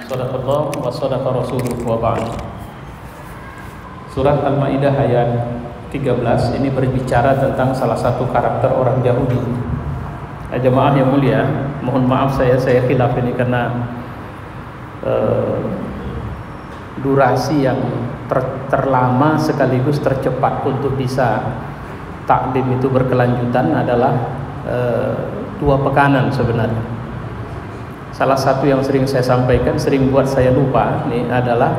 Sadaqallah wa sadaqa rasuluh wa ba'd. Surat Al-Maidah ayat 13 ini berbicara tentang salah satu karakter orang Yahudi. Jemaah yang mulia, mohon maaf saya khilaf ini karena durasi yang terlama sekaligus tercepat untuk bisa taklim itu berkelanjutan adalah 2 pekanan sebenarnya. Salah satu yang sering saya sampaikan, sering buat saya lupa, ini adalah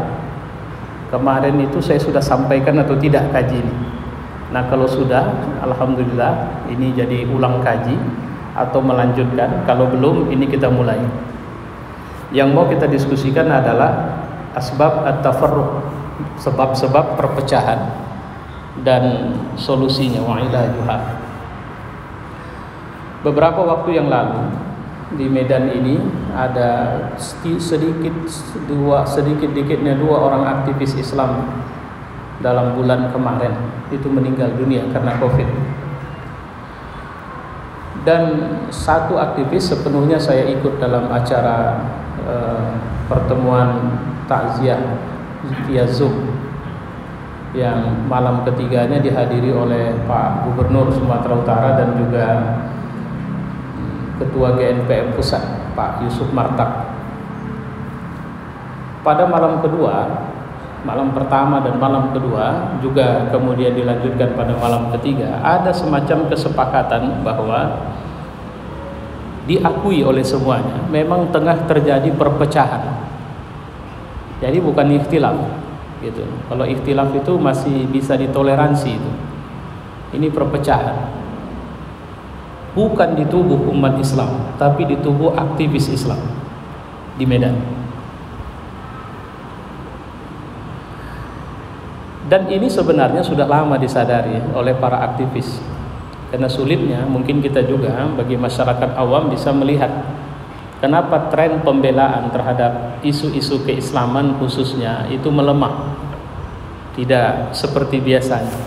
kemarin itu saya sudah sampaikan atau tidak kaji ini. Nah kalau sudah, alhamdulillah ini jadi ulang kaji atau melanjutkan. Kalau belum, ini kita mulai. Yang mau kita diskusikan adalah asbab at-tafarruq, sebab-sebab perpecahan dan solusinya, wa ilajuha. Beberapa waktu yang lalu di Medan ini ada sedikit-dikitnya 2 orang aktivis Islam dalam bulan kemarin itu meninggal dunia karena COVID. Dan satu aktivis sepenuhnya saya ikut dalam acara pertemuan takziah via Zoom yang malam ketiganya dihadiri oleh Pak Gubernur Sumatera Utara dan juga Ketua GNPM Pusat Pak Yusuf Martak. Pada malam kedua, malam pertama dan malam kedua juga kemudian dilanjutkan pada malam ketiga, ada semacam kesepakatan bahwa diakui oleh semuanya memang tengah terjadi perpecahan. Jadi bukan ikhtilaf gitu. Kalau ikhtilaf itu masih bisa ditoleransi itu. Ini perpecahan. Bukan di tubuh umat Islam, tapi di tubuh aktivis Islam di Medan. Dan ini sebenarnya sudah lama disadari oleh para aktivis. Karena sulitnya mungkin kita juga bagi masyarakat awam bisa melihat kenapa tren pembelaan terhadap isu-isu keislaman khususnya itu melemah, tidak seperti biasanya.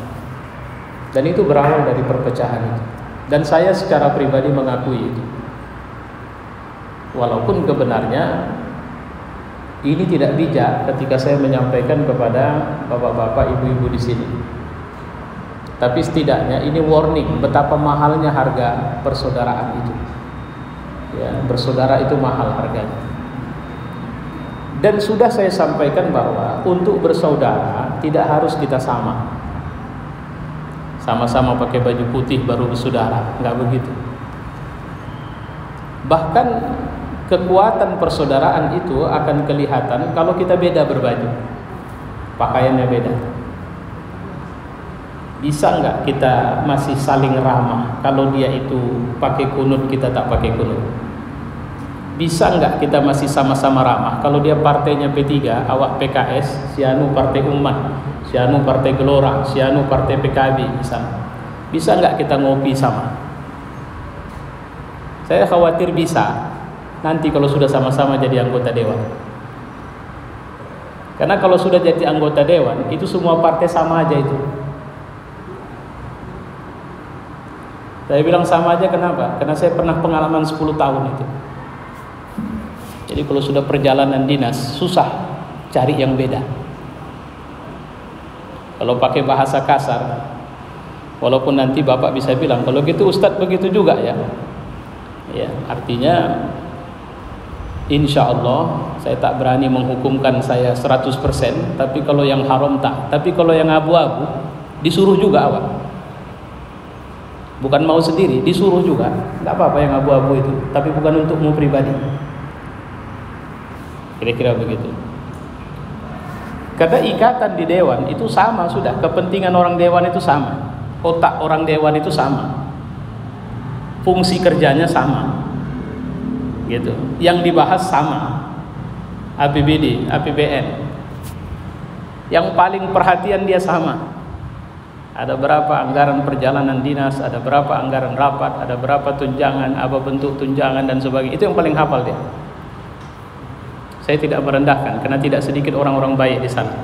Dan itu berawal dari perpecahan itu. Dan saya secara pribadi mengakui itu. Walaupun kebenarnya ini tidak bijak ketika saya menyampaikan kepada bapak-bapak, ibu-ibu di sini. Tapi setidaknya ini warning betapa mahalnya harga persaudaraan itu. Ya, bersaudara itu mahal harganya. Dan sudah saya sampaikan bahwa untuk bersaudara tidak harus kita sama-sama pakai baju putih baru bersaudara, enggak begitu. Bahkan kekuatan persaudaraan itu akan kelihatan kalau kita beda berbaju, pakaiannya beda. Bisa enggak kita masih saling ramah kalau dia itu pakai kunut, kita tak pakai kunut? Bisa enggak kita masih sama-sama ramah kalau dia partainya P3, awak PKS, si anu partai Umat, si anu partai Gelora, si anu partai PKB misalnya. Bisa enggak kita ngopi sama? Saya khawatir bisa. Nanti kalau sudah sama-sama jadi anggota dewan. Karena kalau sudah jadi anggota dewan, itu semua partai sama aja itu. Saya bilang sama aja kenapa? Karena saya pernah pengalaman 10 tahun itu. Jadi kalau sudah perjalanan dinas, susah cari yang beda. Kalau pakai bahasa kasar, walaupun nanti bapak bisa bilang, kalau gitu ustadz begitu juga ya. Ya, artinya insya Allah saya tak berani menghukumkan saya 100%, tapi kalau yang haram tak. Tapi kalau yang abu-abu disuruh juga awak. Bukan mau sendiri, disuruh juga. Enggak apa-apa yang abu-abu itu, tapi bukan untukmu pribadi. Kira-kira begitu. Karena ikatan di dewan itu sama sudah, kepentingan orang dewan itu sama, otak orang dewan itu sama, fungsi kerjanya sama, gitu. Yang dibahas sama, APBD, APBN. Yang paling perhatian dia sama. Ada berapa anggaran perjalanan dinas, ada berapa anggaran rapat, ada berapa tunjangan, apa bentuk tunjangan dan sebagainya. Itu yang paling hafal dia. Saya tidak merendahkan karena tidak sedikit orang-orang baik di sana.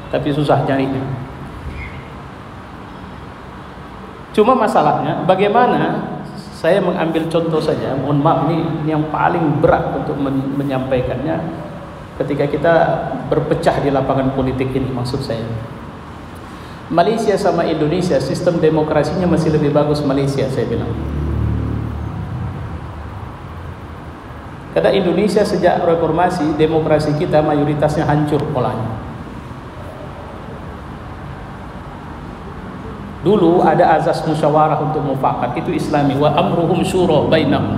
Tapi susah carinya. Cuma masalahnya bagaimana Saya mengambil contoh saja, mohon maaf ini yang paling berat untuk menyampaikannya ketika kita berpecah di lapangan politik ini. Maksud saya, Malaysia sama Indonesia sistem demokrasinya masih lebih bagus Malaysia, saya bilang. Karena Indonesia sejak reformasi, demokrasi kita mayoritasnya hancur polanya. Dulu ada azas musyawarah untuk mufakat, itu Islami, wa amruhum syura bainahum.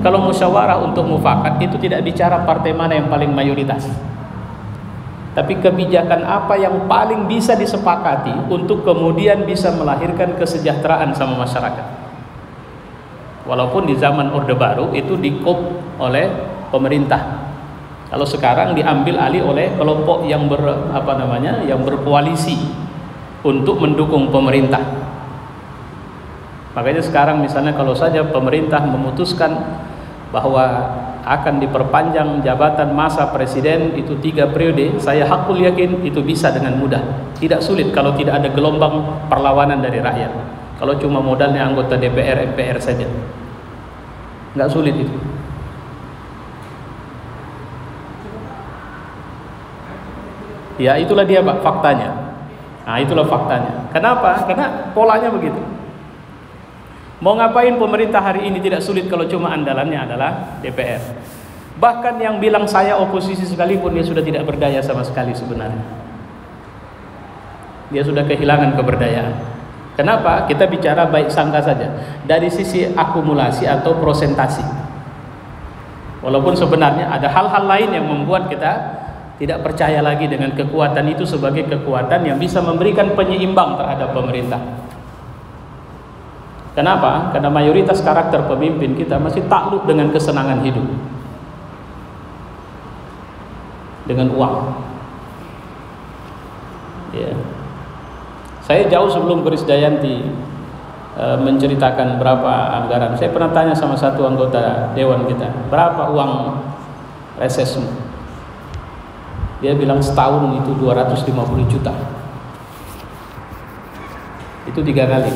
Kalau musyawarah untuk mufakat itu tidak bicara partai mana yang paling mayoritas, tapi kebijakan apa yang paling bisa disepakati untuk kemudian bisa melahirkan kesejahteraan sama masyarakat. Walaupun di zaman Orde Baru itu dikop oleh pemerintah. Kalau sekarang diambil alih oleh kelompok yang yang berkoalisi untuk mendukung pemerintah. Makanya sekarang misalnya kalau saja pemerintah memutuskan bahwa akan diperpanjang jabatan masa presiden itu 3 periode, saya hakul yakin itu bisa dengan mudah. Tidak sulit kalau tidak ada gelombang perlawanan dari rakyat. Kalau cuma modalnya anggota DPR, MPR saja, nggak sulit itu. Ya itulah dia Pak, faktanya. Nah itulah faktanya. Kenapa? Karena polanya begitu. Mau ngapain pemerintah hari ini tidak sulit kalau cuma andalannya adalah DPR. Bahkan yang bilang saya oposisi sekalipun dia sudah tidak berdaya sama sekali sebenarnya. Dia sudah kehilangan keberdayaan. Kenapa? Kita bicara baik sangka saja dari sisi akumulasi atau prosentasi. Walaupun sebenarnya ada hal-hal lain yang membuat kita tidak percaya lagi dengan kekuatan itu sebagai kekuatan yang bisa memberikan penyeimbang terhadap pemerintah. Kenapa? Karena mayoritas karakter pemimpin kita masih takluk dengan kesenangan hidup, dengan uang. Ya. Saya jauh sebelum Krisdayanti menceritakan berapa anggaran. Saya pernah tanya sama satu anggota dewan kita, berapa uang resesmu? Dia bilang setahun itu 250 juta. Itu 3 kali.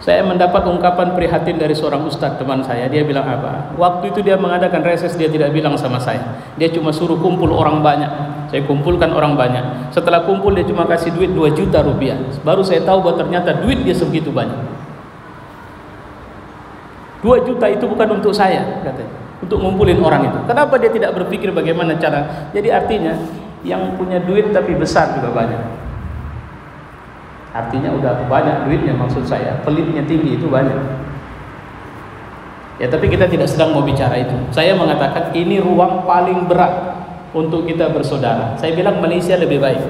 Saya mendapat ungkapan prihatin dari seorang ustadz teman saya. Dia bilang apa? Waktu itu dia mengadakan reses, dia tidak bilang sama saya. Dia cuma suruh kumpul orang banyak. Saya kumpulkan orang banyak. Setelah kumpul dia cuma kasih duit 2 juta rupiah. Baru saya tahu bahwa ternyata duit dia sebegitu banyak. 2 juta itu bukan untuk saya, katanya, untuk ngumpulin orang itu. Kenapa dia tidak berpikir bagaimana cara? Jadi artinya yang punya duit tapi besar juga banyak. Artinya udah banyak duitnya, maksud saya pelitnya tinggi itu banyak. Ya tapi kita tidak sedang mau bicara itu. Saya mengatakan ini ruang paling berat untuk kita bersaudara. Saya bilang Malaysia lebih baik.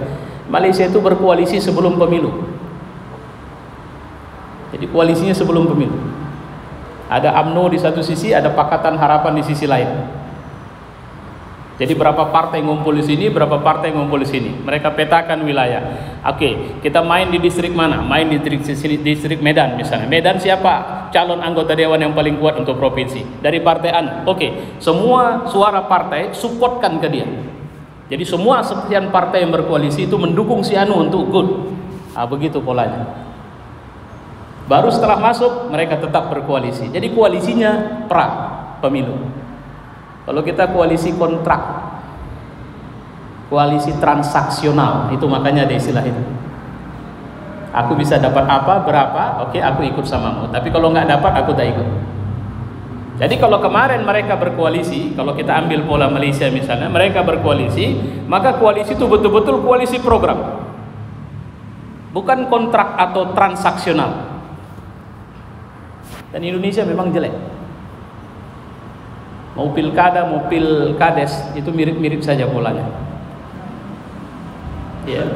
Malaysia itu berkoalisi sebelum pemilu. Jadi koalisinya sebelum pemilu. Ada UMNO di satu sisi, ada Pakatan Harapan di sisi lain. Jadi berapa partai ngumpul di sini, berapa partai ngumpul di sini. Mereka petakan wilayah. Oke, kita main di distrik mana? Main di distrik Medan misalnya. Medan siapa calon anggota dewan yang paling kuat untuk provinsi? Dari partai Anu. Oke, semua suara partai supportkan ke dia. Jadi semua sekian partai yang berkoalisi itu mendukung si Anu untuk good. Begitu polanya. Baru setelah masuk mereka tetap berkoalisi. Jadi koalisinya pra pemilu. Kalau kita koalisi kontrak, koalisi transaksional, itu makanya ada istilah itu. Aku bisa dapat apa, berapa, oke aku ikut samamu. Tapi kalau nggak dapat aku tak ikut. Jadi kalau kemarin mereka berkoalisi, kalau kita ambil pola Malaysia misalnya, mereka berkoalisi, maka koalisi itu betul-betul koalisi program, bukan kontrak atau transaksional. Dan Indonesia memang jelek. Mau pilkada, mau pilkades, itu mirip-mirip saja polanya. Ya.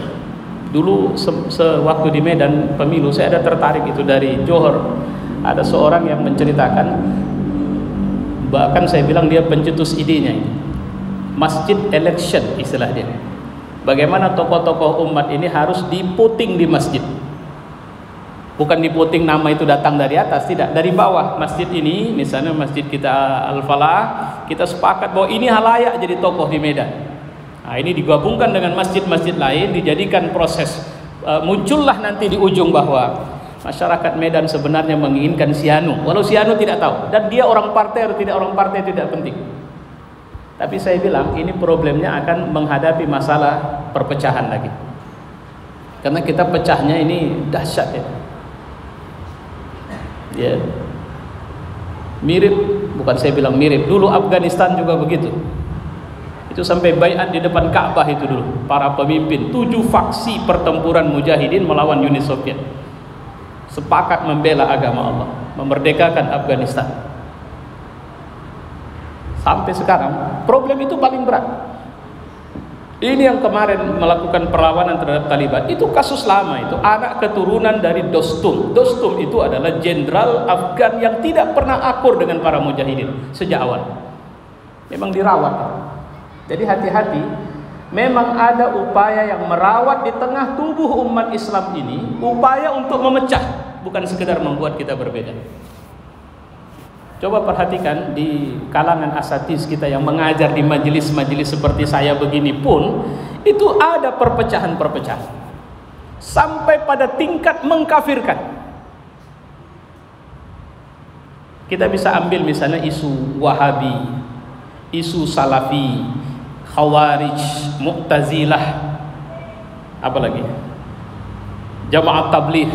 Dulu sewaktu di Medan pemilu, saya ada tertarik itu dari Johor. Ada seorang yang menceritakan, bahkan saya bilang dia pencetus idenya ini. Masjid election istilah dia. Bagaimana tokoh-tokoh umat ini harus diputing di masjid. Bukan diputing nama itu datang dari atas, tidak, dari bawah. Masjid ini, misalnya masjid kita Al-Falah, kita sepakat bahwa ini halayak jadi tokoh di Medan. Nah, ini digabungkan dengan masjid-masjid lain, dijadikan proses. Muncullah nanti di ujung bahwa masyarakat Medan sebenarnya menginginkan si Anu, walau si Anu tidak tahu, dan dia orang partai atau tidak orang partai tidak penting. Tapi saya bilang ini problemnya akan menghadapi masalah perpecahan lagi, karena kita pecahnya ini dahsyat ya. Ya, mirip, bukan saya bilang mirip, dulu Afghanistan juga begitu. Itu sampai baiat di depan Ka'bah itu dulu, para pemimpin 7 faksi pertempuran mujahidin melawan Uni Soviet, sepakat membela agama Allah, memerdekakan Afghanistan. Sampai sekarang problem itu paling berat. Ini yang kemarin melakukan perlawanan terhadap Taliban, itu kasus lama, itu anak keturunan dari Dostum. Dostum itu adalah jenderal Afgan yang tidak pernah akur dengan para mujahidin sejak awal, memang dirawat. Jadi hati-hati, memang ada upaya yang merawat di tengah tubuh umat Islam ini, upaya untuk memecah, bukan sekedar membuat kita berbeda. Coba perhatikan di kalangan asatiz kita yang mengajar di majelis-majelis seperti saya begini pun, itu ada perpecahan-perpecahan sampai pada tingkat mengkafirkan. Kita bisa ambil misalnya isu Wahabi, isu Salafi, Khawarij, Mu'tazilah, apalagi Jamaah Tabligh,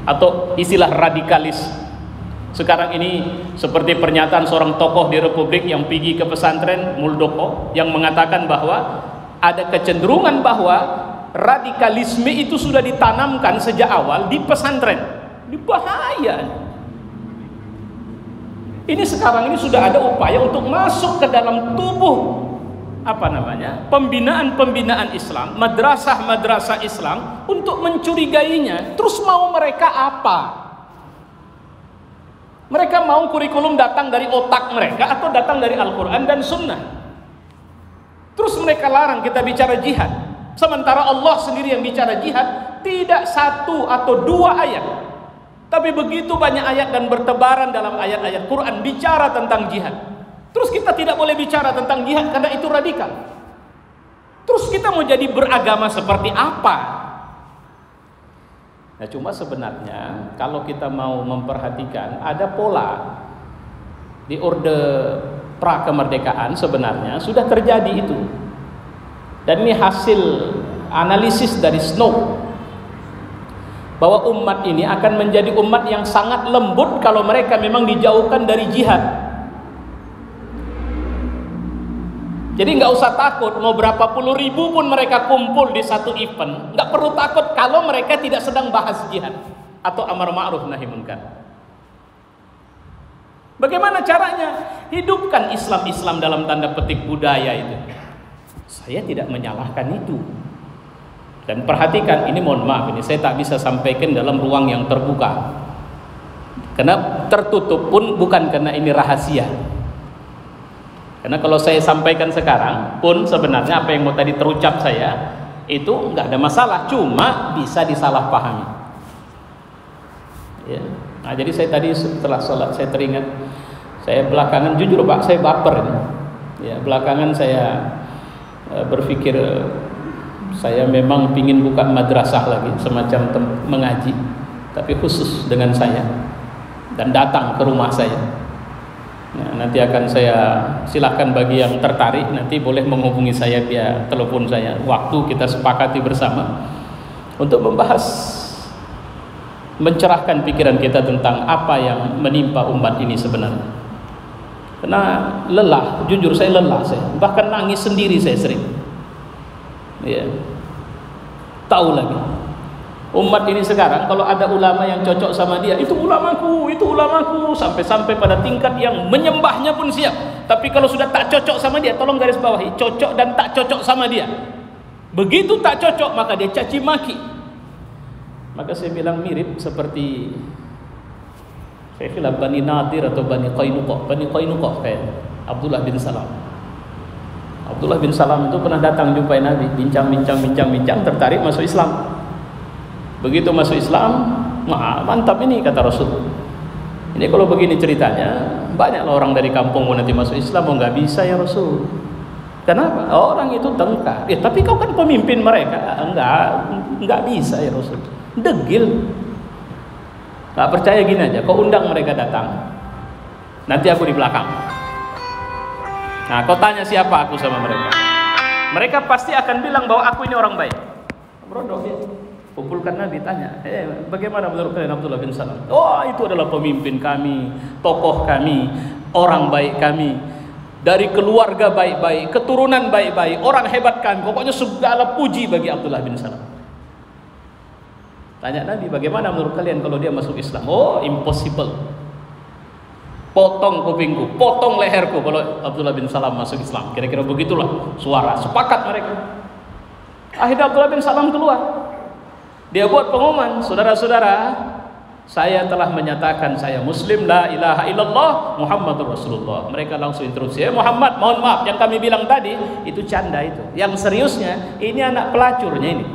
atau istilah radikalis. Sekarang ini seperti pernyataan seorang tokoh di Republik yang pergi ke pesantren, Muldoko, yang mengatakan bahwa ada kecenderungan bahwa radikalisme itu sudah ditanamkan sejak awal di pesantren. Ini bahaya. Ini sekarang ini sudah ada upaya untuk masuk ke dalam tubuh pembinaan Islam, madrasah Islam, untuk mencurigainya. Terus mau mereka apa? Mereka mau kurikulum datang dari otak mereka atau datang dari Al-Quran dan Sunnah. Terus mereka larang kita bicara jihad, sementara Allah sendiri yang bicara jihad, tidak 1 atau 2 ayat, tapi begitu banyak ayat dan bertebaran dalam ayat-ayat Quran bicara tentang jihad. Terus kita tidak boleh bicara tentang jihad karena itu radikal. Terus kita mau jadi beragama seperti apa? Nah, cuma sebenarnya kalau kita mau memperhatikan, ada pola di orde pra kemerdekaan sebenarnya sudah terjadi itu. Dan ini hasil analisis dari Snow, bahwa umat ini akan menjadi umat yang sangat lembut kalau mereka memang dijauhkan dari jihad. Jadi nggak usah takut, mau berapa puluh ribu pun mereka kumpul di satu event, nggak perlu takut kalau mereka tidak sedang bahas jihad atau amar ma'ruf nahi munkar. Bagaimana caranya? Hidupkan Islam dalam tanda petik budaya itu. Saya tidak menyalahkan itu. Dan perhatikan, ini mohon maaf, ini saya tak bisa sampaikan dalam ruang yang terbuka, karena tertutup pun bukan karena ini rahasia. Karena kalau saya sampaikan sekarang pun sebenarnya apa yang mau tadi terucap saya itu nggak ada masalah, cuma bisa disalahpahami. Ya. Nah, jadi saya tadi setelah sholat saya teringat, saya belakangan jujur Pak, saya baper ini. Ya, belakangan saya berpikir saya memang pingin buka madrasah lagi, semacam mengaji, tapi khusus dengan saya, dan datang ke rumah saya. Nah, nanti akan saya silakan bagi yang tertarik, nanti boleh menghubungi saya via telepon saya. Waktu kita sepakati bersama untuk membahas, mencerahkan pikiran kita tentang apa yang menimpa umat ini sebenarnya. Karena lelah, jujur saya lelah, saya bahkan nangis sendiri saya sering. Ya, tahu lagi. Umat ini sekarang kalau ada ulama yang cocok sama dia, itu ulamaku, sampai pada tingkat yang menyembahnya pun siap. Tapi kalau sudah tak cocok sama dia, tolong garis bawahi, cocok dan tak cocok sama dia. Begitu tak cocok, maka dia caci maki. Maka saya bilang mirip seperti, saya bilang Bani Nadir atau Bani Qainuqa kayak Abdullah bin Salam. Abdullah bin Salam itu pernah datang jumpai Nabi, bincang, tertarik masuk Islam. Begitu masuk Islam, mantap ini kata Rasul. Ini kalau begini ceritanya, banyaklah orang dari kampung mau nanti masuk Islam, mau nggak bisa ya Rasul. Kenapa? Orang itu tengkar. Ya, tapi kau kan pemimpin mereka. Enggak bisa ya Rasul. Degil. Nggak percaya gini aja, kau undang mereka datang, nanti aku di belakang. Nah, kau tanya siapa aku sama mereka, mereka pasti akan bilang bahwa aku ini orang baik. Brodok ya. Kumpulkan Nabi, tanya, bagaimana menurut kalian Abdullah bin Salam? Oh, itu adalah pemimpin kami, tokoh kami, orang baik kami, dari keluarga baik-baik, keturunan baik-baik, orang hebat kami. Pokoknya segala puji bagi Abdullah bin Salam. Tanya Nabi, bagaimana menurut kalian kalau dia masuk Islam? Oh, impossible. Potong kupingku, potong leherku kalau Abdullah bin Salam masuk Islam. Kira-kira begitulah suara, sepakat mereka. Akhirnya Abdullah bin Salam keluar. Dia buat pengumuman, saudara-saudara, saya telah menyatakan saya Muslim, la ilaha illallah, Muhammadur Rasulullah. Mereka langsung interupsi, Muhammad, mohon maaf, yang kami bilang tadi itu canda itu. Yang seriusnya, ini anak pelacurnya ini.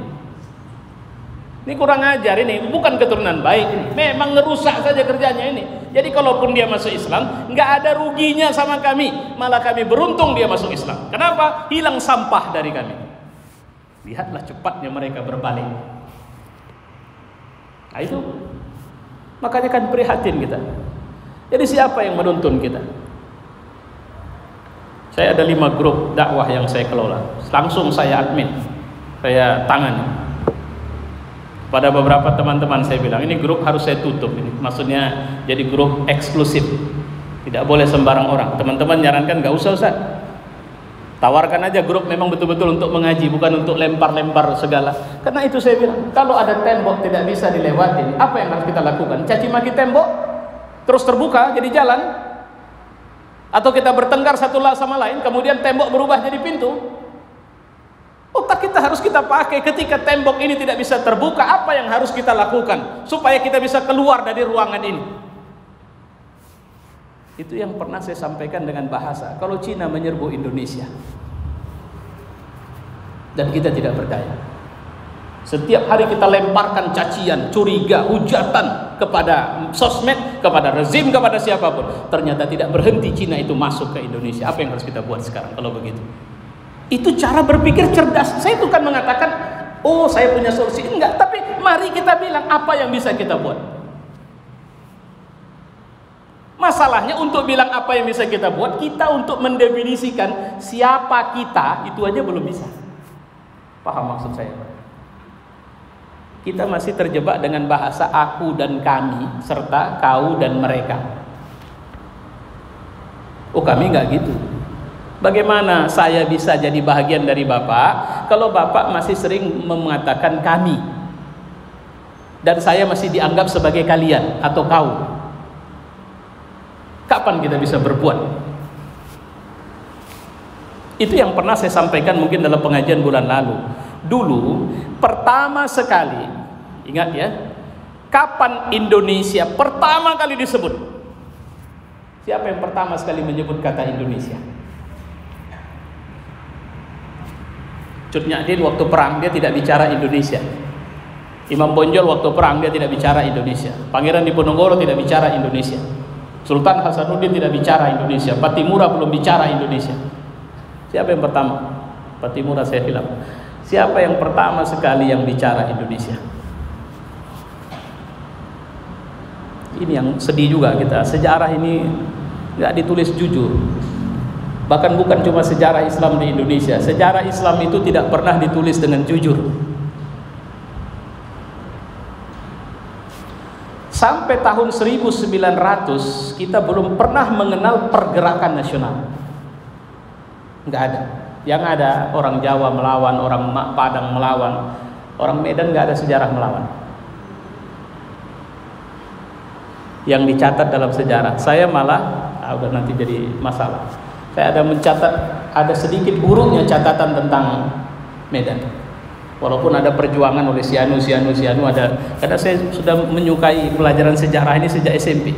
Ini kurang ajar ini, bukan keturunan baik ini. Memang ngerusak saja kerjanya ini. Jadi kalaupun dia masuk Islam, nggak ada ruginya sama kami, malah kami beruntung dia masuk Islam. Kenapa? Hilang sampah dari kami. Lihatlah cepatnya mereka berbalik. Nah, itu makanya kan prihatin kita. Jadi siapa yang menuntun kita? Saya ada 5 grup dakwah yang saya kelola, langsung saya admin, saya tangani. Pada beberapa teman-teman saya bilang, ini grup harus saya tutup ini. Maksudnya jadi grup eksklusif, tidak boleh sembarang orang. Teman-teman nyarankan gak usah Ustaz, tawarkan aja grup memang betul-betul untuk mengaji, bukan untuk lempar-lempar segala. Karena itu saya bilang, kalau ada tembok tidak bisa dilewatin, apa yang harus kita lakukan? Caci maki tembok terus terbuka jadi jalan, atau kita bertengkar satu sama lain kemudian tembok berubah jadi pintu? Otak kita harus kita pakai. Ketika tembok ini tidak bisa terbuka, apa yang harus kita lakukan supaya kita bisa keluar dari ruangan ini? Itu yang pernah saya sampaikan dengan bahasa, kalau Cina menyerbu Indonesia dan kita tidak berdaya, setiap hari kita lemparkan cacian, curiga, hujatan kepada sosmed, kepada rezim, kepada siapapun, ternyata tidak berhenti Cina itu masuk ke Indonesia. Apa yang harus kita buat sekarang kalau begitu? Itu cara berpikir cerdas. Saya bukan mengatakan, oh saya punya solusi, enggak, tapi mari kita bilang apa yang bisa kita buat. Masalahnya untuk bilang apa yang bisa kita buat, kita untuk mendefinisikan siapa kita, itu aja belum bisa. Paham maksud saya? Kita masih terjebak dengan bahasa aku dan kami, serta kau dan mereka. Oh kami nggak gitu. Bagaimana saya bisa jadi bahagian dari Bapak kalau Bapak masih sering mengatakan kami, dan saya masih dianggap sebagai kalian atau kau? Kapan kita bisa berbuat? Itu yang pernah saya sampaikan mungkin dalam pengajian bulan lalu. Dulu pertama sekali, ingat ya, kapan Indonesia pertama kali disebut? Siapa yang pertama sekali menyebut kata Indonesia? Cut Nyak waktu perang dia tidak bicara Indonesia. Imam Bonjol waktu perang dia tidak bicara Indonesia. Pangeran Diponegoro tidak bicara Indonesia. Sultan Hasanuddin tidak bicara Indonesia. Patimura belum bicara Indonesia. Siapa yang pertama? Patimura saya bilang. Siapa yang pertama sekali yang bicara Indonesia? Ini yang sedih juga kita. Sejarah ini nggak ditulis jujur. Bahkan bukan cuma sejarah Islam di Indonesia. Sejarah Islam itu tidak pernah ditulis dengan jujur. Sampai tahun 1900 kita belum pernah mengenal pergerakan nasional. Nggak ada. Yang ada orang Jawa melawan, orang Padang melawan, orang Medan nggak ada sejarah melawan. Yang dicatat dalam sejarah, saya malah udah nanti jadi masalah. Saya ada mencatat, ada sedikit buruknya catatan tentang Medan. Walaupun ada perjuangan oleh Sianu ada, karena saya sudah menyukai pelajaran sejarah ini sejak SMP.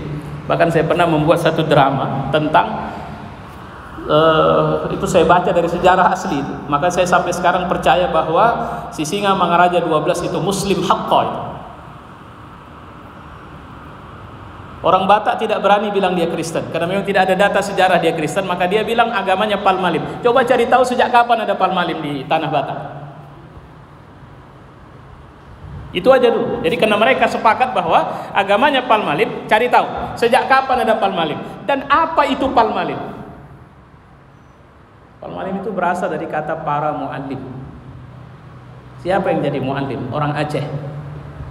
Bahkan saya pernah membuat satu drama tentang itu saya baca dari sejarah asli itu. Maka saya sampai sekarang percaya bahwa Sisingamangaraja 12 itu Muslim Haqqa itu. Orang Batak tidak berani bilang dia Kristen karena memang tidak ada data sejarah dia Kristen, maka dia bilang agamanya Palmalim. Coba cari tahu sejak kapan ada Palmalim di tanah Batak. Itu aja dulu. Jadi karena mereka sepakat bahwa agamanya Palmalib, cari tahu sejak kapan ada Palmalib dan apa itu Palmalib. Palmalib itu berasal dari kata para muallim. Siapa yang jadi muallim? Orang Aceh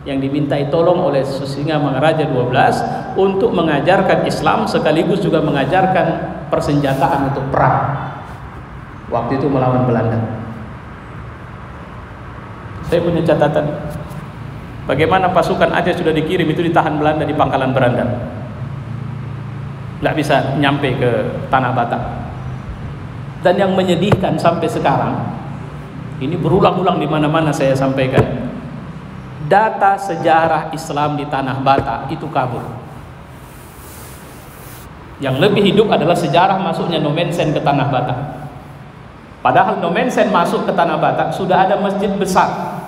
yang dimintai tolong oleh Singa Mangaraja 12 untuk mengajarkan Islam sekaligus juga mengajarkan persenjataan untuk perang. Waktu itu melawan Belanda. Saya punya catatan bagaimana pasukan Aceh sudah dikirim itu ditahan Belanda di Pangkalan Berandal, nggak bisa nyampe ke Tanah Batak. Dan yang menyedihkan sampai sekarang, ini berulang-ulang di mana-mana saya sampaikan, data sejarah Islam di Tanah Batak itu kabur. Yang lebih hidup adalah sejarah masuknya Nomensen ke Tanah Batak. Padahal Nomensen masuk ke Tanah Batak sudah ada masjid besar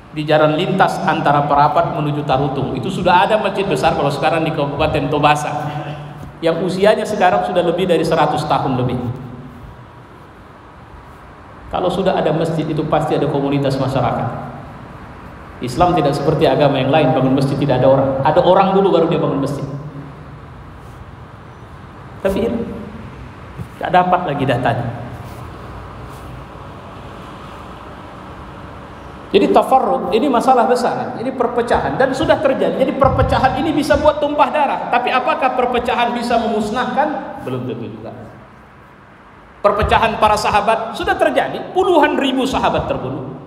di jalan lintas antara Parapat menuju Tarutung. Itu sudah ada masjid besar kalau sekarang di Kabupaten Tobasa, yang usianya sekarang sudah lebih dari 100 tahun lebih. Kalau sudah ada masjid itu pasti ada komunitas masyarakat. Islam tidak seperti agama yang lain, bangun masjid tidak ada orang. Ada orang dulu baru dia bangun masjid. Tapi tidak dapat lagi datanya. Jadi tafarruq ini masalah besar, ini perpecahan dan sudah terjadi. Jadi perpecahan ini bisa buat tumpah darah, tapi apakah perpecahan bisa memusnahkan? Belum tentu juga. Perpecahan para sahabat sudah terjadi, puluhan ribu sahabat terbunuh.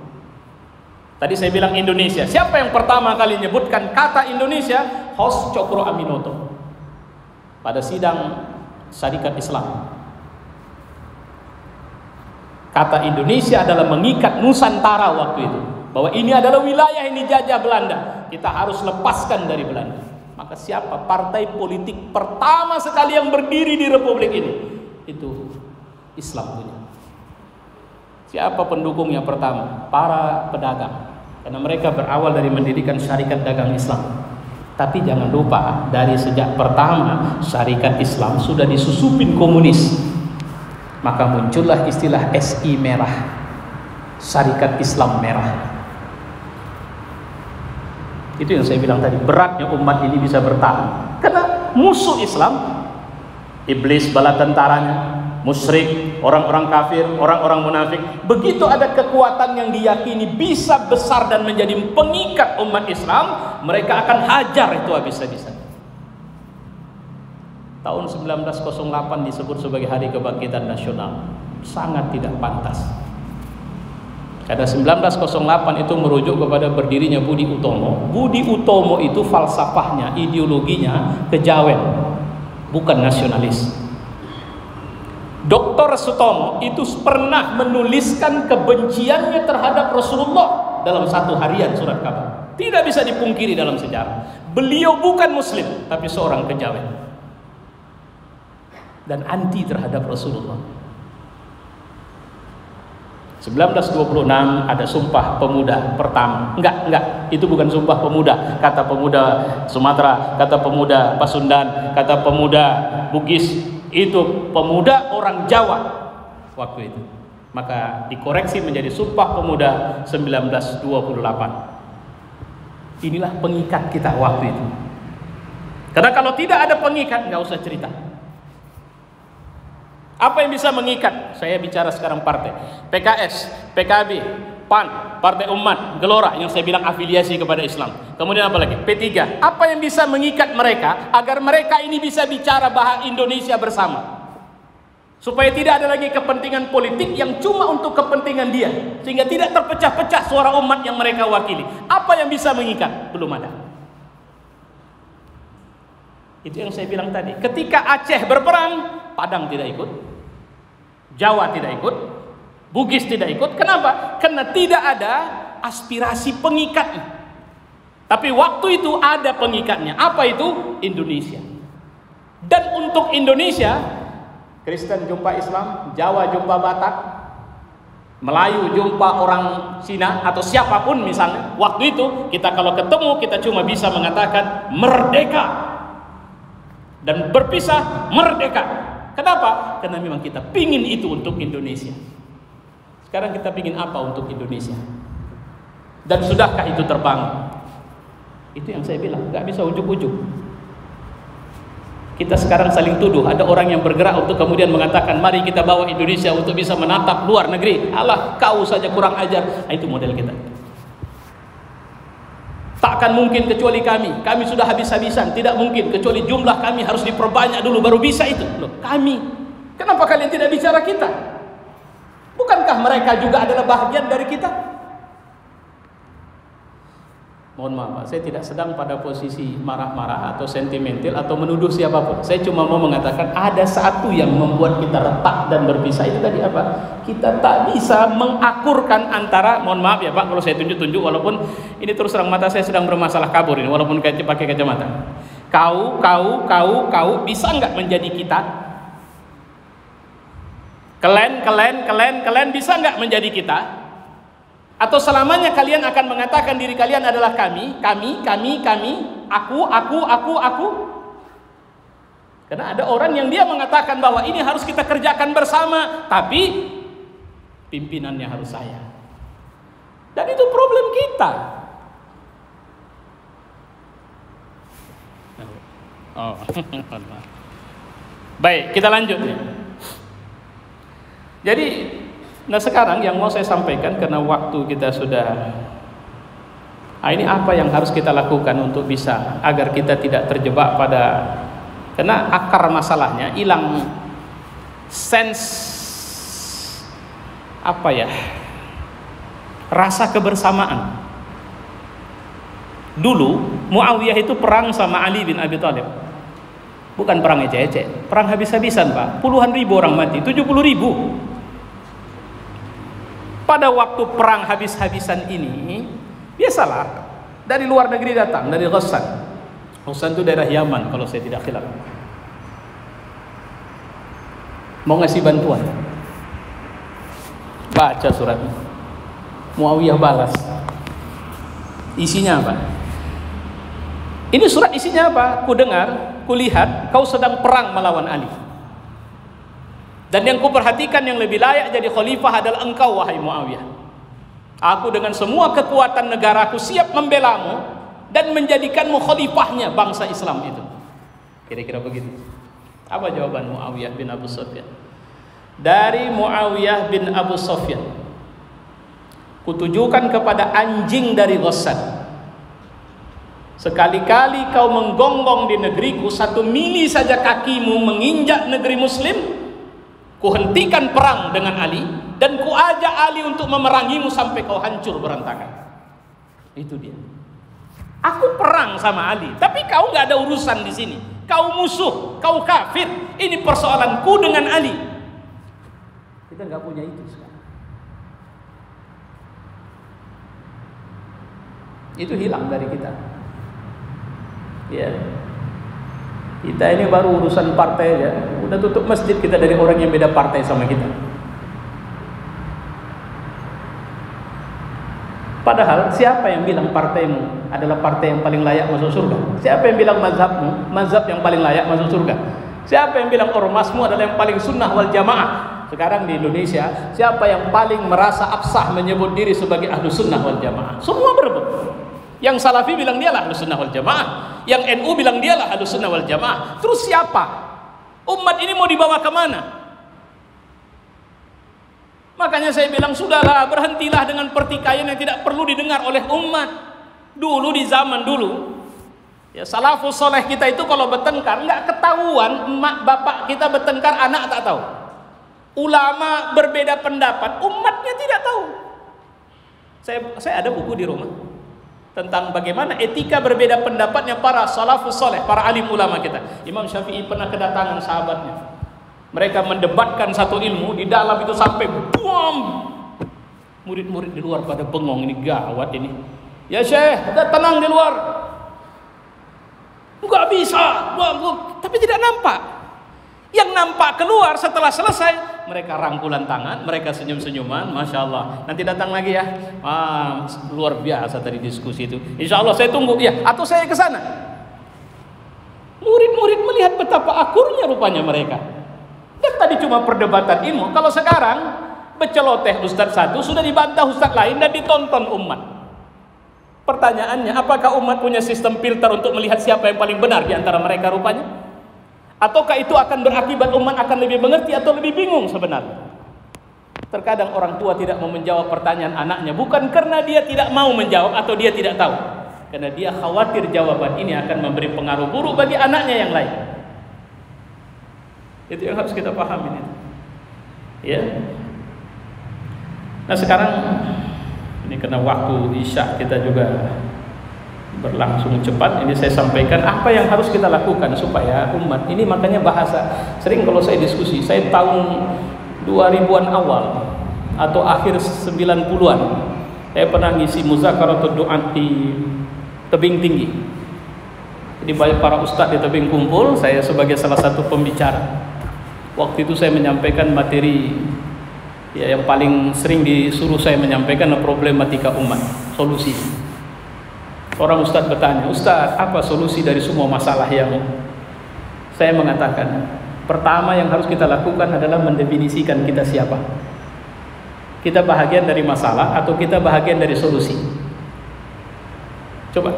Tadi saya bilang Indonesia. Siapa yang pertama kali menyebutkan kata Indonesia? Hos Cokro Aminoto pada sidang Syarikat Islam. Kata Indonesia adalah mengikat Nusantara waktu itu, bahwa ini adalah wilayah yang dijajah Belanda, kita harus lepaskan dari Belanda. Maka siapa partai politik pertama sekali yang berdiri di Republik ini? Itu Islam punya. Siapa pendukungnya pertama? Para pedagang, karena mereka berawal dari mendirikan Syarikat Dagang Islam. Tapi jangan lupa, dari sejak pertama Syarikat Islam sudah disusupin komunis. Maka muncullah istilah SI merah, Syarikat Islam merah. Itu yang saya bilang tadi, beratnya umat ini bisa bertahan karena musuh Islam, iblis bala tentaranya, musyrik, orang-orang kafir, orang-orang munafik. Begitu ada kekuatan yang diyakini bisa besar dan menjadi pengikat umat Islam, mereka akan hajar itu habis-habisan. Tahun 1908 disebut sebagai Hari Kebangkitan Nasional. Sangat tidak pantas. Karena 1908 itu merujuk kepada berdirinya Budi Utomo. Budi Utomo itu falsafahnya, ideologinya kejawen, bukan nasionalis. Dr. Sutomo itu pernah menuliskan kebenciannya terhadap Rasulullah dalam satu harian surat kabar. Tidak bisa dipungkiri dalam sejarah. Beliau bukan muslim, tapi seorang kejawen dan anti terhadap Rasulullah. 1926 ada Sumpah Pemuda pertama. Enggak, itu bukan Sumpah Pemuda. Kata pemuda Sumatera, kata pemuda Pasundan, kata pemuda Bugis, itu pemuda orang Jawa waktu itu. Maka dikoreksi menjadi Sumpah Pemuda 1928. Inilah pengikat kita waktu itu. Karena kalau tidak ada pengikat, nggak usah cerita. Apa yang bisa mengikat? Saya bicara sekarang partai. PKS, PKB, PAN, Partai Umat, Gelora yang saya bilang afiliasi kepada Islam. Kemudian apa lagi? P3. Apa yang bisa mengikat mereka agar mereka ini bisa bicara bahasa Indonesia bersama? Supaya tidak ada lagi kepentingan politik yang cuma untuk kepentingan dia, sehingga tidak terpecah-pecah suara umat yang mereka wakili. Apa yang bisa mengikat? Belum ada. Itu yang saya bilang tadi. Ketika Aceh berperang, Padang tidak ikut, Jawa tidak ikut, Bugis tidak ikut. Kenapa? Karena tidak ada aspirasi pengikatnya. Tapi waktu itu ada pengikatnya. Apa itu? Indonesia. Dan untuk Indonesia, Kristen jumpa Islam, Jawa jumpa Batak, Melayu jumpa orang Cina atau siapapun misalnya. Waktu itu kita kalau ketemu, kita cuma bisa mengatakan merdeka dan berpisah merdeka. Kenapa? Karena memang kita pingin itu untuk Indonesia. Sekarang kita pingin apa untuk Indonesia? Dan sudahkah itu terbangun? Itu yang saya bilang, nggak bisa ujuk-ujuk. Kita sekarang saling tuduh. Ada orang yang bergerak untuk kemudian mengatakan, mari kita bawa Indonesia untuk bisa menatap luar negeri. Alah, kau saja kurang ajar. Nah, itu model kita. Takkan mungkin kecuali kami. Kami sudah habis-habisan. Tidak mungkin kecuali jumlah kami harus diperbanyak dulu baru bisa itu. Loh, kami. Kenapa kalian tidak bicara kita? Bukankah mereka juga adalah bahagian dari kita? Mohon maaf Pak, saya tidak sedang pada posisi marah-marah atau sentimental atau menuduh siapapun. Saya cuma mau mengatakan ada satu yang membuat kita retak dan berpisah. Itu tadi apa? Kita tak bisa mengakurkan antara, mohon maaf ya Pak kalau saya tunjuk-tunjuk, walaupun ini terus terang mata saya sedang bermasalah kabur ini, walaupun pakai kacamata. Kau bisa nggak menjadi kita? Kalian bisa nggak menjadi kita? Atau selamanya kalian akan mengatakan diri kalian adalah kami, aku. Karena ada orang yang dia mengatakan bahwa ini harus kita kerjakan bersama, tapi pimpinannya harus saya. Dan itu problem kita. Oh. Baik, kita lanjut ya. Jadi nah sekarang yang mau saya sampaikan, karena waktu kita sudah, ini apa yang harus kita lakukan untuk bisa agar kita tidak terjebak pada, karena akar masalahnya hilang sense rasa kebersamaan. Dulu Muawiyah itu perang sama Ali bin Abi Thalib, bukan perang ecek-ecek, perang habis-habisan Pak, puluhan ribu orang mati, 70.000. Pada waktu perang habis-habisan ini, biasalah dari luar negeri datang, dari Ghassan. Ghassan itu daerah Yaman kalau saya tidak khilaf. Mau ngasih bantuan. Baca suratnya. Muawiyah balas. Isinya apa? Ini surat isinya apa? Ku dengar, ku lihat kau sedang perang melawan Ali. Dan yang kuperhatikan yang lebih layak jadi khalifah adalah engkau wahai Muawiyah. Aku dengan semua kekuatan negaraku siap membelamu dan menjadikanmu khalifahnya bangsa Islam itu. Kira-kira begitu. Apa jawaban Muawiyah bin Abu Sufyan? Dari Muawiyah bin Abu Sufyan, kutujukan kepada anjing dari Ghassan, sekali-kali kau menggonggong di negeriku, 1 mili saja kakimu menginjak negeri muslim, kuhentikan perang dengan Ali dan kuajak Ali untuk memerangimu sampai kau hancur berantakan. Itu dia. Aku perang sama Ali, tapi kau nggak ada urusan di sini. Kau musuh, kau kafir. Ini persoalanku dengan Ali. Kita nggak punya itu sekarang. Itu hilang dari kita. Ya. Kita ini baru urusan partai aja, udah tutup masjid kita dari orang yang beda partai sama kita. Padahal siapa yang bilang partaimu adalah partai yang paling layak masuk surga? Siapa yang bilang mazhabmu, mazhab yang paling layak masuk surga? Siapa yang bilang ormasmu adalah yang paling sunnah wal jamaah? Sekarang di Indonesia, siapa yang paling merasa absah menyebut diri sebagai ahlu sunnah wal jamaah? Semua berebut. Yang Salafi bilang dialah ahlu sunnah wal jamaah, yang NU bilang dialah ahlu sunnah wal jamaah. Terus siapa? Umat ini mau dibawa kemana? Makanya saya bilang sudahlah, berhentilah dengan pertikaian yang tidak perlu didengar oleh umat. Dulu di zaman dulu, ya salafus soleh kita itu kalau bertengkar nggak ketahuan, emak bapak kita bertengkar, anak tak tahu. Ulama berbeda pendapat, umatnya tidak tahu. Saya ada buku di rumah tentang bagaimana etika berbeda pendapatnya para salafus soleh, para alim ulama kita. Imam Syafi'i pernah kedatangan sahabatnya. Mereka mendebatkan satu ilmu, di dalam itu sampai buam. Murid-murid di luar pada bengong, ini gawat ini. Ya Syekh, tenang di luar. Enggak bisa, tapi tidak nampak. Yang nampak keluar setelah selesai, mereka rangkulan tangan, mereka senyum-senyuman, Masya Allah. Nanti datang lagi ya. Luar biasa tadi diskusi itu. Insya Allah saya tunggu ya, atau saya ke sana. Murid-murid melihat betapa akurnya rupanya mereka. Dan tadi cuma perdebatan ilmu. Kalau sekarang berceloteh ustadz satu sudah dibantah ustadz lain dan ditonton umat. Pertanyaannya, apakah umat punya sistem filter untuk melihat siapa yang paling benar di antara mereka rupanya? Ataukah itu akan berakibat umat akan lebih mengerti atau lebih bingung sebenarnya? Terkadang orang tua tidak mau menjawab pertanyaan anaknya, bukan karena dia tidak mau menjawab atau dia tidak tahu, karena dia khawatir jawaban ini akan memberi pengaruh buruk bagi anaknya yang lain. Itu yang harus kita pahami ini. Ya. Nah sekarang ini karena waktu Isya kita juga berlangsung cepat, ini saya sampaikan apa yang harus kita lakukan supaya umat ini, makanya bahasa sering kalau saya diskusi, saya tahun 2000-an awal atau akhir 90-an saya pernah ngisi muzakaratul doa di tebing tinggi. Jadi banyak para ustadz di tebing kumpul, saya sebagai salah satu pembicara. Waktu itu saya menyampaikan materi ya, yang paling sering disuruh saya menyampaikan adalah problematika umat, solusi. Orang ustadz bertanya, "Ustadz, apa solusi dari semua masalah yang..." Saya mengatakan, pertama yang harus kita lakukan adalah mendefinisikan kita siapa. Kita bahagian dari masalah atau kita bahagian dari solusi? Coba,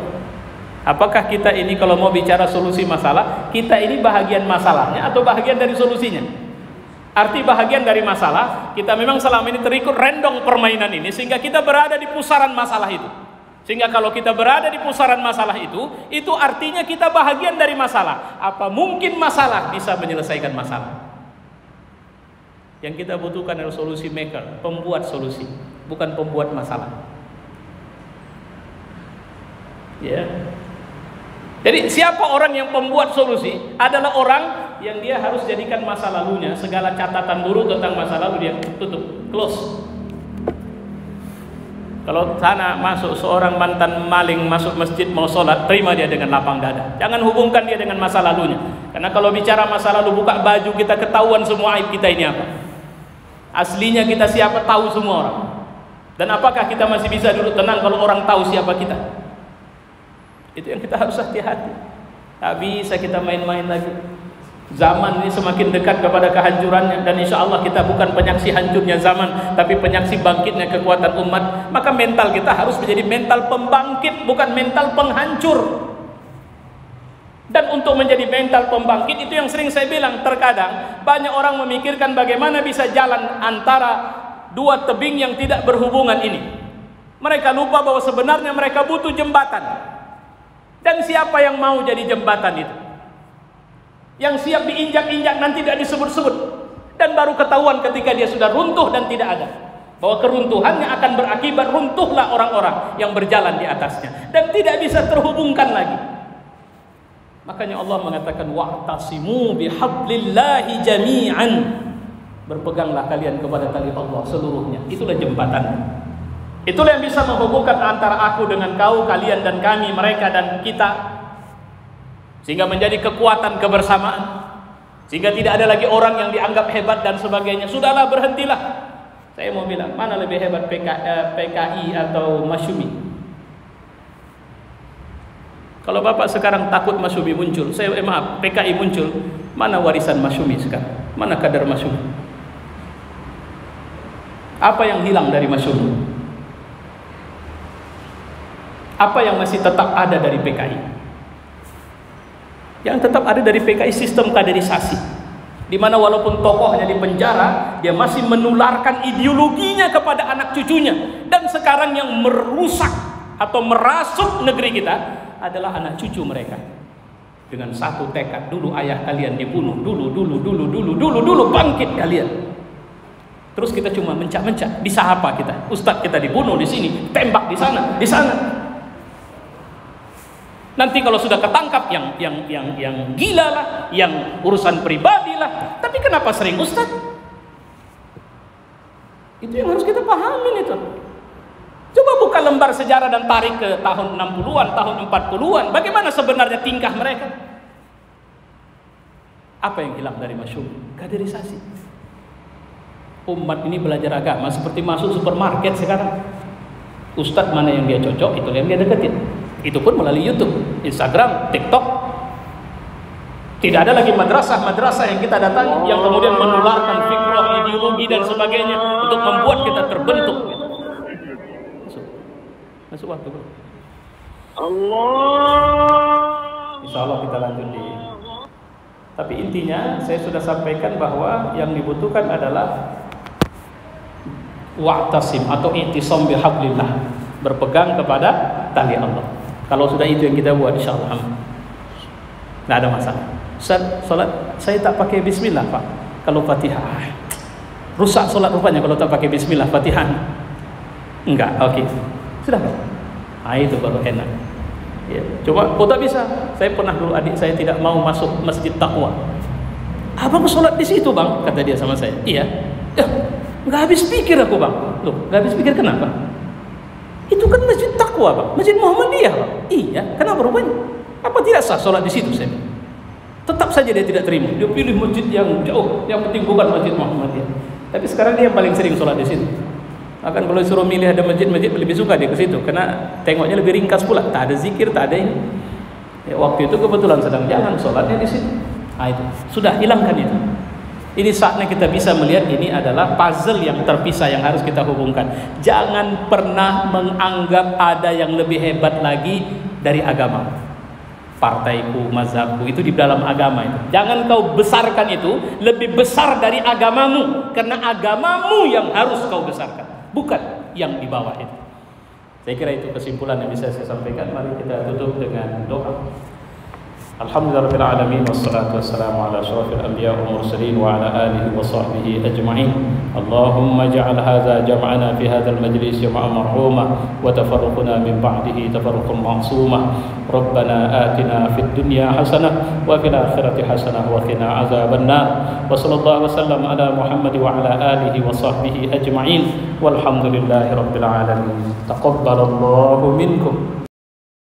apakah kita ini kalau mau bicara solusi masalah, kita ini bahagian masalahnya atau bahagian dari solusinya? Arti bahagian dari masalah, kita memang selama ini terikut rendong permainan ini sehingga kita berada di pusaran masalah itu. Sehingga kalau kita berada di pusaran masalah itu artinya kita bahagian dari masalah. Apa mungkin masalah bisa menyelesaikan masalah? Yang kita butuhkan adalah solusi maker, pembuat solusi, bukan pembuat masalah. Ya. Jadi siapa orang yang pembuat solusi? Adalah orang yang dia harus jadikan masa lalunya, segala catatan buruk tentang masa lalu dia tutup, close. Kalau sana masuk seorang mantan maling masuk masjid mau sholat, terima dia dengan lapang dada. Jangan hubungkan dia dengan masa lalunya. Karena kalau bicara masa lalu, buka baju kita ketahuan semua aib kita ini apa. Aslinya kita siapa tahu semua orang. Dan apakah kita masih bisa duduk tenang kalau orang tahu siapa kita? Itu yang kita harus hati-hati. Tak bisa kita main-main lagi. Zaman ini semakin dekat kepada kehancurannya, dan insya Allah kita bukan penyaksi hancurnya zaman, tapi penyaksi bangkitnya kekuatan umat. Maka mental kita harus menjadi mental pembangkit, bukan mental penghancur. Dan untuk menjadi mental pembangkit, itu yang sering saya bilang, terkadang banyak orang memikirkan bagaimana bisa jalan antara dua tebing yang tidak berhubungan ini. Mereka lupa bahwa sebenarnya mereka butuh jembatan. Dan siapa yang mau jadi jembatan itu? Yang siap diinjak-injak nanti tidak disebut-sebut, dan baru ketahuan ketika dia sudah runtuh dan tidak ada, bahwa keruntuhannya akan berakibat runtuhlah orang-orang yang berjalan di atasnya dan tidak bisa terhubungkan lagi. Makanya Allah mengatakan wa'tasimu bihablillahi jami'an, berpeganglah kalian kepada tali Allah seluruhnya. Itulah jembatan. Itulah yang bisa menghubungkan antara aku dengan kau, kalian dan kami, mereka dan kita, sehingga menjadi kekuatan kebersamaan, sehingga tidak ada lagi orang yang dianggap hebat dan sebagainya. Sudahlah, berhentilah. Saya mau bilang, mana lebih hebat PKI atau Masyumi? Kalau Bapak sekarang takut Masyumi muncul, maaf, PKI muncul, mana warisan Masyumi sekarang? Mana kadar Masyumi? Apa yang hilang dari Masyumi? Apa yang masih tetap ada dari PKI? Yang tetap ada dari PKI sistem kaderisasi, di mana walaupun tokohnya di penjara, dia masih menularkan ideologinya kepada anak cucunya. Dan sekarang yang merusak atau merasuk negeri kita adalah anak cucu mereka. Dengan satu tekad, dulu ayah kalian dibunuh, dulu bangkit kalian. Terus kita cuma mencak-mencak, bisa apa kita? Ustadz kita dibunuh di sini, tembak di sana, di sana. Nanti kalau sudah ketangkap yang gila lah, yang urusan pribadi lah. Tapi kenapa sering Ustaz? Itu yang harus kita pahamin itu. Coba buka lembar sejarah dan tarik ke tahun 60-an, tahun 40-an. Bagaimana sebenarnya tingkah mereka? Apa yang hilang dari Masyumi? Kaderisasi. Umat ini belajar agama seperti masuk supermarket sekarang. Ustadz mana yang dia cocok, itu yang dia deketin. Itu pun melalui YouTube, Instagram, TikTok. Tidak ada lagi madrasah-madrasah yang kita datangi, yang kemudian menularkan fikrah, ideologi dan sebagainya untuk membuat kita terbentuk. Masuk waktu, bro. Insya Allah kita lanjut di. Tapi intinya saya sudah sampaikan bahwa yang dibutuhkan adalah wa'tasim atau i'tisam bihablillah, berpegang kepada tali Allah. Kalau sudah itu yang kita buat, insya Allah nggak ada masalah. Ustaz, sholat saya tak pakai bismillah Pak, kalau Fatihah rusak sholat rupanya kalau tak pakai bismillah Fatihah. Enggak, oke, sudah kan? Nah, itu baru enak. Ya, coba, tak bisa. Saya pernah dulu, adik saya tidak mau masuk masjid Taqwa. Abang sholat di situ bang, kata dia sama saya. Iya. Ya, nggak habis pikir aku bang. Loh, nggak habis pikir kenapa? Itu kan masjid Taqwa bang, masjid Muhammadiyah bang. Iya, kenapa rupanya? Apa tidak sah sholat di situ saya? Tetap saja dia tidak terima. Dia pilih masjid yang jauh, yang penting bukan masjid Muhammadiyah. Tapi sekarang dia yang paling sering sholat di situ. Akan kalau disuruh milih ada masjid-masjid lebih suka dia ke situ, karena tengoknya lebih ringkas pula, tak ada zikir, tak ada ini. Ya, waktu itu kebetulan sedang jalan sholatnya di situ. Nah, itu sudah hilangkan itu. Ini saatnya kita bisa melihat ini adalah puzzle yang terpisah yang harus kita hubungkan. Jangan pernah menganggap ada yang lebih hebat lagi dari agama. Partaiku, mazhabku, itu di dalam agama itu. Jangan kau besarkan itu lebih besar dari agamamu, karena agamamu yang harus kau besarkan, bukan yang di bawah itu. Saya kira itu kesimpulan yang bisa saya sampaikan. Mari kita tutup dengan doa. Alhamdulillahirabbil alamin wassalatu wassalamu ala asyrafil anbiya wal mursalin wa ala alihi wa sahbihi ajma'in. Allahumma ij'al hadza jam'ana fi hadzal majlis jam'an marhuma wa tafarruquna min ba'dihi tafarruqan ma'suma. Rabbana atina fid dunya hasanah wa fil akhirati hasanah wa qina azabannar. Wa sallallahu wasallam ala Muhammad wa ala alihi wa sahbihi ajma'in. Walhamdulillahirabbil alamin. Taqabbalallahu minkum.